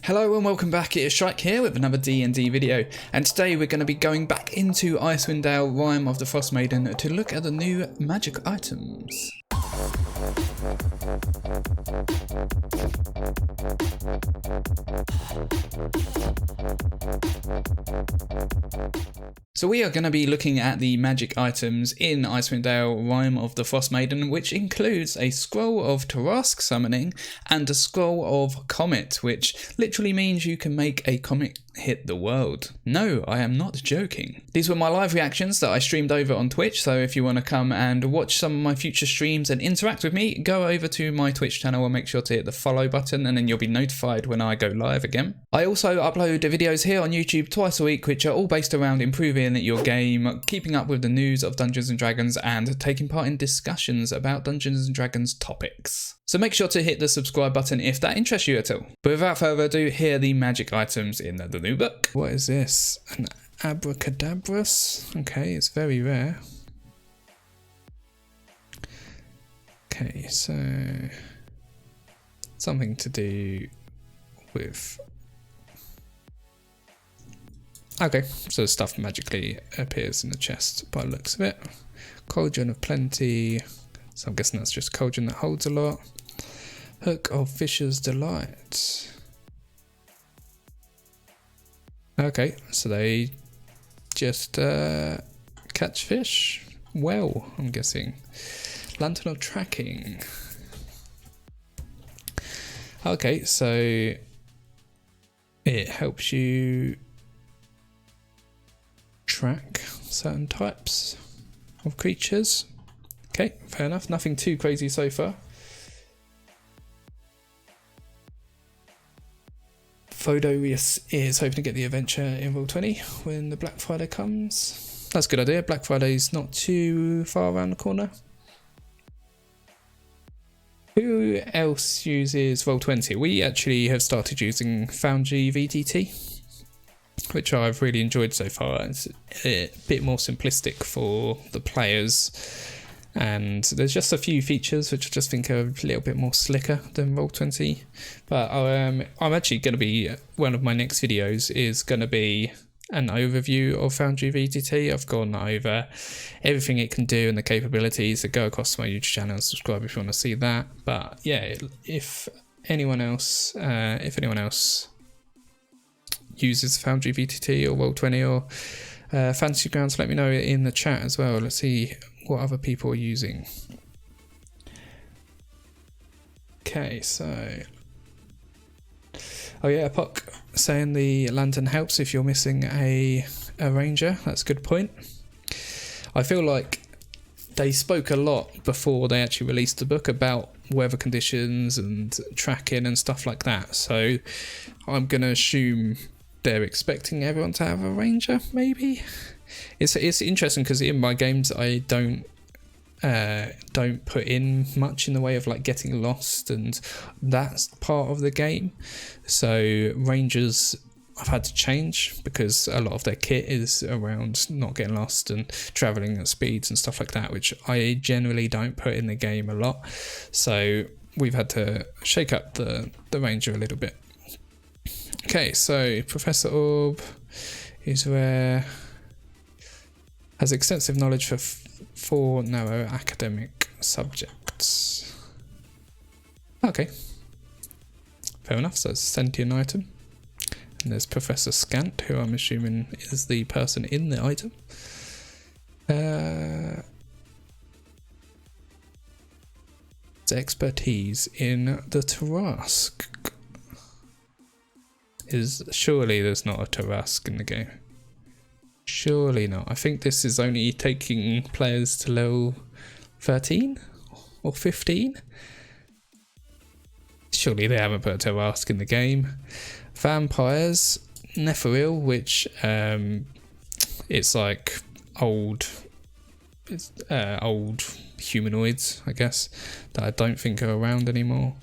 Hello and welcome back, it is Shrike here with another D&D video, and today we're going to be going back into Icewind Dale, Rime of the Frostmaiden to look at the new magic items. So we are going to be looking at the magic items in Icewind Dale, Rime of the Frostmaiden, which includes a scroll of TARRASQUE summoning and a scroll of Comet, which literally means you can make a comet hit the world. No, I am not joking. These were my live reactions that I streamed over on Twitch, so if you want to come and watch some of my future streams and interact with me, go over to my Twitch channel and make sure to hit the follow button, and then you'll be notified when I go live again. I also upload videos here on YouTube twice a week, which are all based around improving your game, keeping up with the news of Dungeons & Dragons, and taking part in discussions about Dungeons & Dragons topics. So make sure to hit the subscribe button if that interests you at all. But without further ado, here are the magic items in the new book. What is this? An abracadabrus? Okay, it's very rare. Okay, so something to do with... Okay, so stuff magically appears in the chest by the looks of it. Cauldron of Plenty, so I'm guessing that's just a cauldron that holds a lot. Hook of Fisher's Delight. Okay, so they just catch fish? Well, I'm guessing. Lantern of Tracking. Okay, so it helps you track certain types of creatures. Okay, fair enough. Nothing too crazy so far. Fodorius is hoping to get the adventure in Roll20 when the Black Friday comes. That's a good idea. Black Friday's not too far around the corner. Who else uses Roll20? We actually have started using Foundry VTT, which I've really enjoyed so far. It's a bit more simplistic for the players, and there's just a few features which I just think are a little bit more slicker than Roll20. But I'm actually going to be, one of my next videos is going to be an overview of Foundry VTT. I've gone over everything it can do and the capabilities. So go across to my YouTube channel and subscribe if you want to see that. But yeah, if anyone else uses Foundry VTT or Roll20 or Fantasy Grounds, let me know in the chat as well. Let's see what other people are using. Okay, so oh yeah, Puck saying the lantern helps if you're missing a ranger. That's a good point. I feel like they spoke a lot before they actually released the book about weather conditions and tracking and stuff like that, so I'm gonna assume they're expecting everyone to have a ranger, maybe. It's interesting because in my games I don't put in much in the way of like getting lost, and that's part of the game. So rangers I've had to change because a lot of their kit is around not getting lost and travelling at speeds and stuff like that, which I generally don't put in the game a lot. So we've had to shake up the ranger a little bit. Okay, so Professor Orb is rare, has extensive knowledge for 4 narrow academic subjects. Okay, fair enough, so it's a sentient item. And there's Professor Scant, who I'm assuming is the person in the item. It's expertise in the TARRASQUE. Surely there's not a TARRASQUE in the game. Surely not. I think this is only taking players to level 13 or 15. Surely they haven't put a TARRASQUE in the game. Vampires, Nephiril, which it's like old humanoids, I guess, that I don't think are around anymore.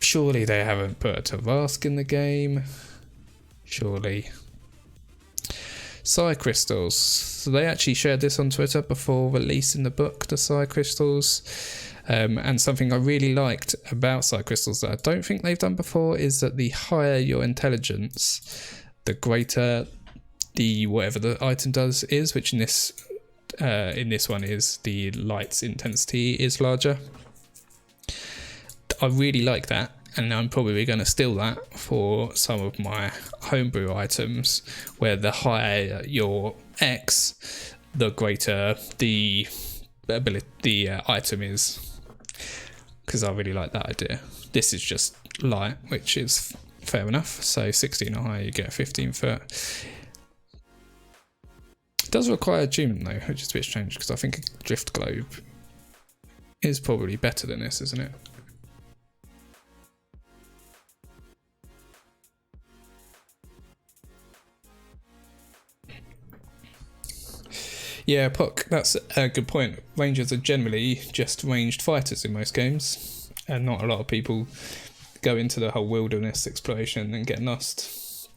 Surely they haven't put a TARRASQUE in the game. Surely. Psi crystals. So they actually shared this on Twitter before releasing the book, the Psi crystals. And something I really liked about side crystals that I don't think they've done before is that the higher your intelligence, the greater the whatever the item does is, which in this one is the light's intensity is larger. I really like that, and I'm probably going to steal that for some of my homebrew items, where the higher your X, the greater the ability the item is, because I really like that idea. This is just light, which is fair enough, so 16 or higher you get a 15 foot. It does require attunement though, which is a bit strange, because I think a drift globe is probably better than this, isn't it? Yeah, Puck, that's a good point. Rangers are generally just ranged fighters in most games, and not a lot of people go into the whole wilderness exploration and get lost.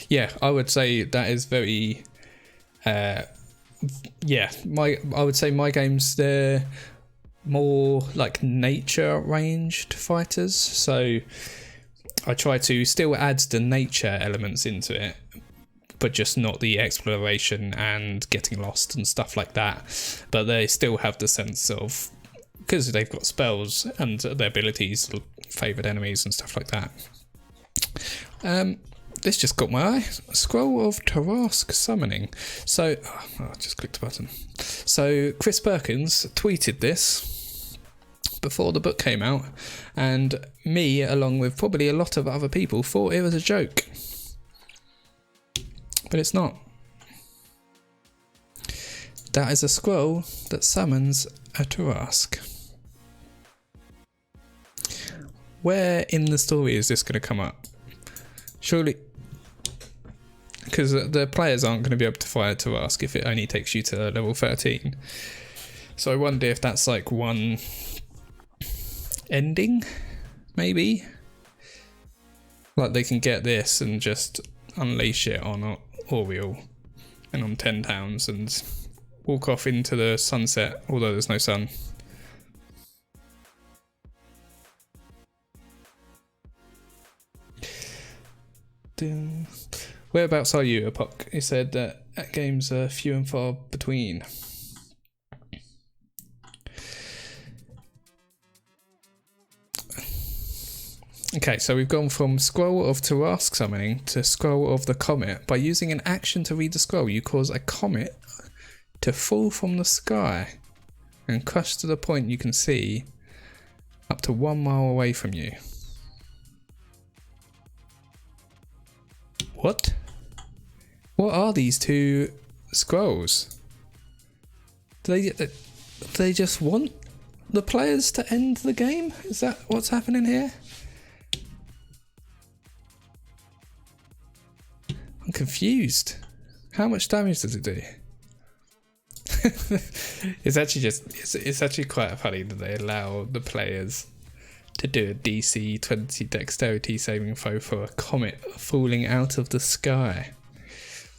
Yeah, I would say that is very... I would say my games, they're more like nature ranged fighters, so I try to still add the nature elements into it, but just not the exploration and getting lost and stuff like that. But they still have the sense of, because they've got spells and their abilities, favoured enemies and stuff like that. This just got my eye. Scroll of TARRASQUE Summoning. So, I just clicked the button. So, Chris Perkins tweeted this before the book came out, and me, along with probably a lot of other people, thought it was a joke. But it's not. That is a scroll that summons a TARRASQUE. Where in the story is this going to come up? Surely, because the players aren't going to be able to fire TARRASQUE if it only takes you to level 13. So I wonder if that's like one ending, maybe? Like they can get this and just unleash it on Oriel and on 10 towns and walk off into the sunset, although there's no sun. Whereabouts are you, Apok? He said that games are few and far between. Okay, so we've gone from Scroll of TARRASQUE Summoning to Scroll of the Comet. By using an action to read the scroll, you cause a comet to fall from the sky and crush to the point you can see up to 1 mile away from you. What? What are these two scrolls? Do they just want the players to end the game? Is that what's happening here? I'm confused. How much damage does it do? It's actually quite funny that they allow the players to do a DC 20 dexterity saving throw for a comet falling out of the sky.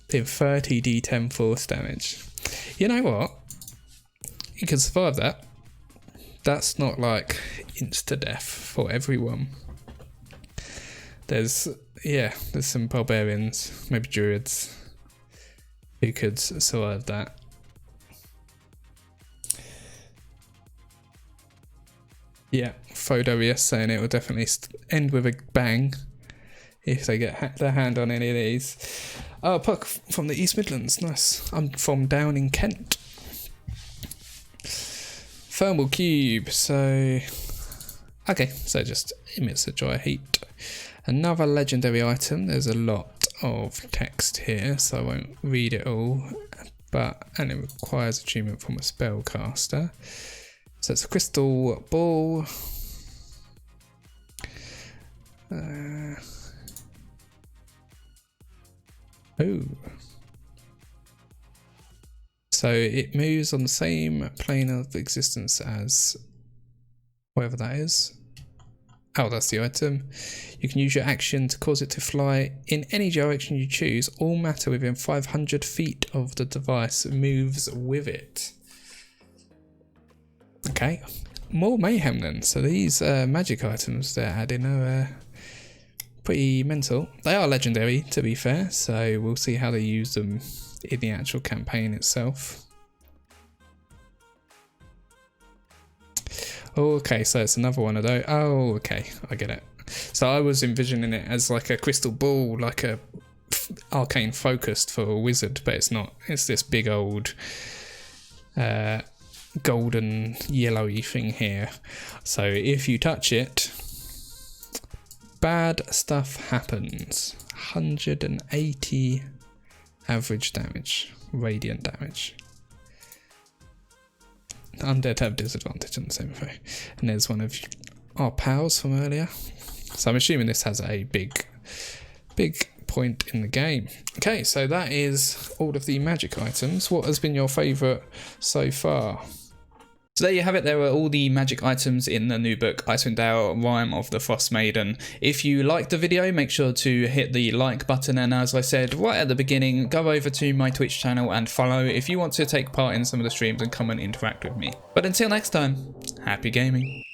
Doing 30 d10 force damage. You know what? You can survive that. That's not like insta-death for everyone. There's some barbarians, maybe druids, who could survive that. Yeah, Fodorius saying it will definitely end with a bang if they get their hand on any of these. Oh, Puck from the East Midlands, nice. I'm from down in Kent. Thermal cube, so... Okay, so just emits a dry heat. Another legendary item, there's a lot of text here, so I won't read it all, and it requires attunement from a spellcaster. So it's a crystal ball. So it moves on the same plane of existence as whatever that is. Oh, that's the item. You can use your action to cause it to fly in any direction you choose. All matter within 500 feet of the device moves with it. Okay, more mayhem then. So these magic items they're adding are pretty mental. They are legendary, to be fair, so we'll see how they use them in the actual campaign itself. Okay, so it's another one of those. Oh, okay, I get it. So I was envisioning it as like a crystal ball, like a arcane focused for a wizard, but it's not. It's this big old golden yellowy thing here. So if you touch it, bad stuff happens. 180 average damage, radiant damage. Undead have disadvantage on the saving throw. And there's one of our pals from earlier. So I'm assuming this has a big point in the game. Okay, so that is all of the magic items. What has been your favourite so far? So there you have it, there were all the magic items in the new book, Icewind Dale, Rime of the Frostmaiden. If you liked the video, make sure to hit the like button, and as I said right at the beginning, go over to my Twitch channel and follow if you want to take part in some of the streams and come and interact with me. But until next time, happy gaming.